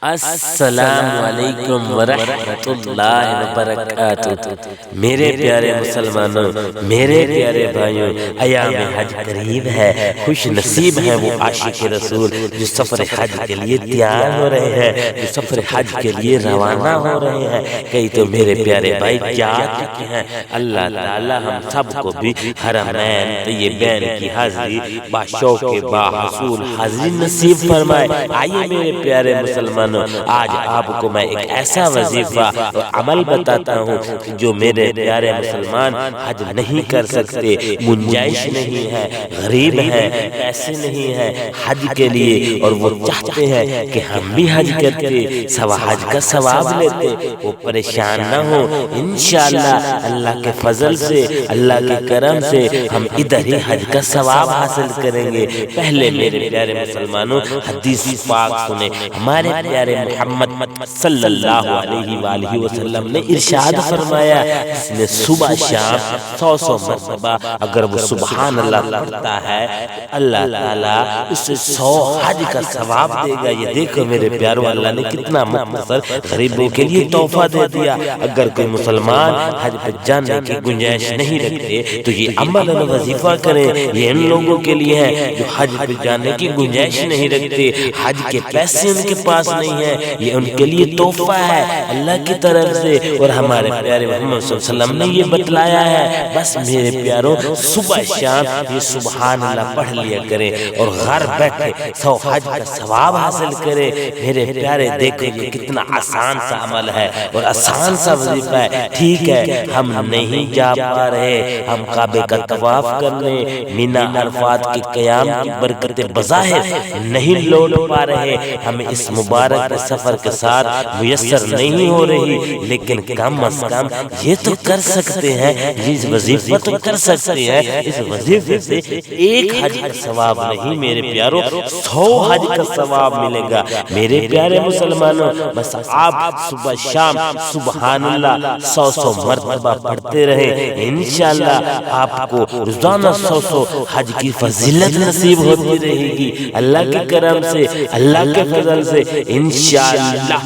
السلام علیکم ورحمۃ اللہ وبرکاتہ۔ میرے پیارے مسلمانوں، میرے پیارے بھائیوں، ایام حج قریب ہے۔ خوش نصیب ہیں وہ عاشق رسول جو سفر حج کے لیے تیار ہو رہے ہیں، جو سفر حج کے لیے روانہ ہو رہے ہیں۔ کئی تو میرے پیارے بھائی جا چکے ہیں۔ اللہ تعالی ہم سب کو بھی حرمین طیبین کی حاضری باشوق باحصول حاضری نصیب فرمائے۔ آئیے میرے پیارے مسلمانوں، آج آپ کو میں ایک ایسا وظیفہ اور عمل بتاتا ہوں جو میرے پیارے مسلمان حج نہیں کر سکتے، گنجائش نہیں ہے، غریب ہیں، پیسے نہیں ہیں حج کے لیے، اور وہ چاہتے ہیں کہ ہم بھی حج کرتے، حج کا ثواب لیتے، وہ پریشان نہ ہو۔ انشاءاللہ اللہ کے فضل سے، اللہ کے کرم سے ہم ادھر ہی حج کا ثواب حاصل کریں گے۔ پہلے میرے پیارے مسلمانوں حدیث پاک سنیں۔ ہمارے پیارے محمد صلی اللہ علیہ وآلہ وسلم نے ارشاد فرمایا، اس نے صبح شام 100 مرتبہ اگر وہ سبحان اللہ پڑھتا ہے، اللہ تعالیٰ اسے 100 حج کا ثواب دے گا۔ یہ دیکھو میرے پیاروں، اللہ نے کتنا مختصر غریبوں کے لیے تحفہ دے دیا۔ اگر کوئی مسلمان حج پہ جانے کی گنجائش نہیں رکھتے تو یہ عمل اور وظیفہ کریں۔ یہ ان لوگوں کے لیے ہے جو حج پہ جانے کی گنجائش نہیں رکھتے، حج کے پیسے ان کے پاس نہیں ہے، یہ ان کے لیے تحفہ ہے اللہ کی طرف سے، اور ہمارے پیارے محمد صلی اللہ علیہ وسلم نے یہ بتلایا ہے۔ بس میرے پیاروں، صبح شام یہ سبحان اللہ پڑھ لیا کریں اور گھر بیٹھے 100 حج کا ثواب حاصل کریں۔ میرے پیارے دیکھو یہ کتنا آسان سا عمل ہے اور آسان سا وظیفہ ہے۔ ٹھیک ہے ہم نہیں جا پا رہے، ہم کعبے کا طواف کرنے، مینا عرفات کے قیام کی برکتیں بظاہر نہیں لوٹ پا رہے، ہمیں اس مبارک سفر کے ساتھ میسر نہیں ہو رہی، لیکن کم از کم یہ تو کر سکتے ہیں، یہ وظیفہ تو کر سکتے ہیں۔ اس وظیفے سے ایک حج کا ثواب نہیں میرے پیاروں، 100 حج کا ثواب ملے گا۔ میرے پیارے مسلمانوں، بس آپ صبح شام سبحان اللہ 100 مرتبہ پڑھتے رہیں، انشاءاللہ آپ کو روزانہ 100 حج کی فضیلت نصیب ہوتی رہے گی، اللہ کے کرم سے، اللہ کے فضل سے، انشاءاللہ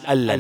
اللہ